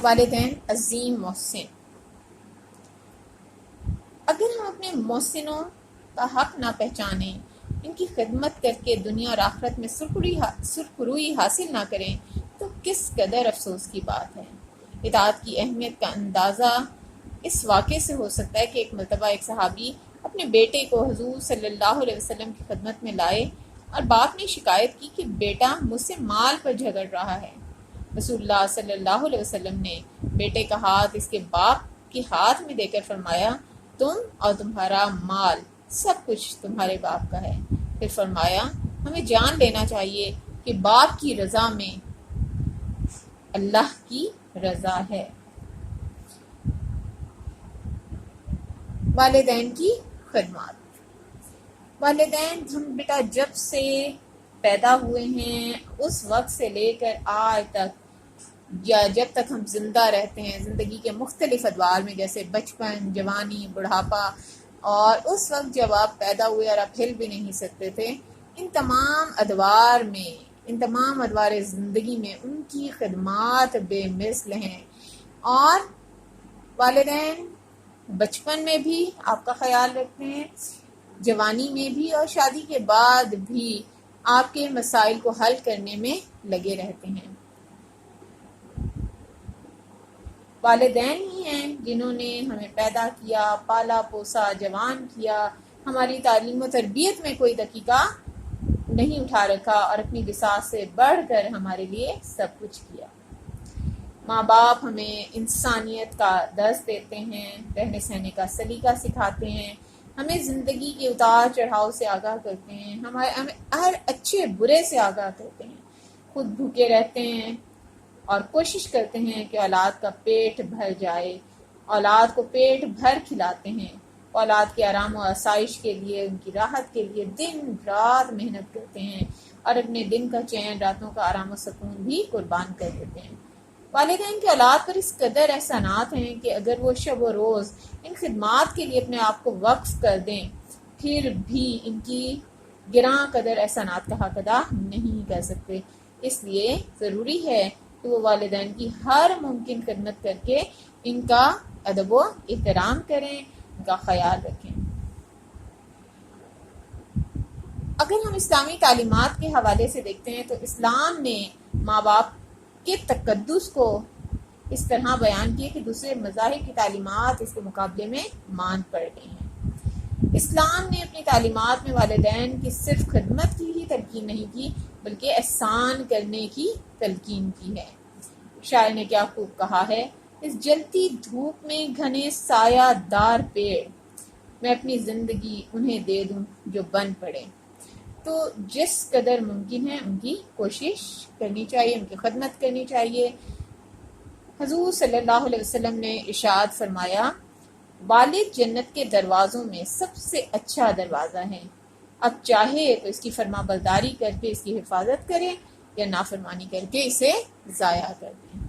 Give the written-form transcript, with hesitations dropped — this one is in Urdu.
والدین عظیم محسن، اگر ہم اپنے محسنوں کا حق نہ پہچانیں، ان کی خدمت کر کے دنیا اور آخرت میں سرخروئی حاصل نہ کریں تو کس قدر افسوس کی بات ہے۔ اطاعت کی اہمیت کا اندازہ اس واقعے سے ہو سکتا ہے کہ ایک مرتبہ ایک صحابی اپنے بیٹے کو حضور صلی اللہ علیہ وسلم کی خدمت میں لائے اور باپ نے شکایت کی کہ بیٹا مجھ سے مال پر جھگڑ رہا ہے۔ رسول اللہ صلی اللہ علیہ وسلم نے بیٹے کا ہاتھ اس کے باپ کے ہاتھ میں دے کر فرمایا، تم اور تمہارا مال سب کچھ تمہارے باپ کا ہے۔ پھر فرمایا، ہمیں جان لینا چاہیے کہ باپ کی رضا میں اللہ کی رضا ہے۔ والدین کی خدمات۔ والدین ہم بیٹا جب سے پیدا ہوئے ہیں اس وقت سے لے کر آج تک، یا جب تک ہم زندہ رہتے ہیں زندگی کے مختلف ادوار میں، جیسے بچپن، جوانی، بڑھاپا، اور اس وقت جب آپ پیدا ہوئے اور آپ ہل بھی نہیں سکتے تھے، ان تمام ادوار میں، ان تمام ادوار زندگی میں ان کی خدمات بے مثل ہیں۔ اور والدین بچپن میں بھی آپ کا خیال رکھتے ہیں، جوانی میں بھی، اور شادی کے بعد بھی آپ کے مسائل کو حل کرنے میں لگے رہتے ہیں۔ والدین ہی ہیں جنہوں نے ہمیں پیدا کیا، پالا پوسا، جوان کیا، ہماری تعلیم و تربیت میں کوئی دقیقہ نہیں اٹھا رکھا اور اپنی بساط سے بڑھ کر ہمارے لیے سب کچھ کیا۔ ماں باپ ہمیں انسانیت کا درس دیتے ہیں، رہنے سہنے کا سلیقہ سکھاتے ہیں، ہمیں زندگی کے اتار چڑھاؤ سے آگاہ کرتے ہیں، ہمیں ہر اچھے برے سے آگاہ کرتے ہیں، خود بھوکے رہتے ہیں اور کوشش کرتے ہیں کہ اولاد کا پیٹ بھر جائے، اولاد کو پیٹ بھر کھلاتے ہیں، اولاد کے آرام و آسائش کے لیے، ان کی راحت کے لیے دن رات محنت کرتے ہیں اور اپنے دن کا چین، راتوں کا آرام و سکون بھی قربان کر دیتے ہیں۔ والدین کے اولاد پر اس قدر احسانات ہیں کہ اگر وہ شب و روز ان خدمات کے لیے اپنے آپ کو وقف کر دیں پھر بھی ان کی گراں قدر احسانات کا حق ادا نہیں کر سکتے۔ اس لیے ضروری ہے کہ وہ والدین کی ہر ممکن خدمت کر کے ان کا ادب و احترام کریں، ان کا خیال رکھیں۔ اگر ہم اسلامی تعلیمات کے حوالے سے دیکھتے ہیں تو اسلام نے ماں باپ کے تقدس کو اس طرح بیان کیے کہ دوسرے مذاہب کی تعلیمات اس کے مقابلے میں ماند پڑ گئی ہیں۔ اسلام نے اپنی تعلیمات میں والدین کی صرف خدمت کی ہی تلقین نہیں کی بلکہ احسان کرنے کی تلقین کی ہے۔ شاعر نے کیا خوب کہا ہے، اس جلتی دھوپ میں گھنے سایہ دار پیڑ، میں اپنی زندگی انہیں دے دوں جو بن پڑے۔ تو جس قدر ممکن ہے ان کی کوشش کرنی چاہیے، ان کی خدمت کرنی چاہیے۔ حضور صلی اللہ علیہ وسلم نے ارشاد فرمایا، والد جنت کے دروازوں میں سب سے اچھا دروازہ ہے، اب چاہے تو اس کی فرما برداری کر کے اس کی حفاظت کرے یا نافرمانی کر کے اسے ضائع کر دیں۔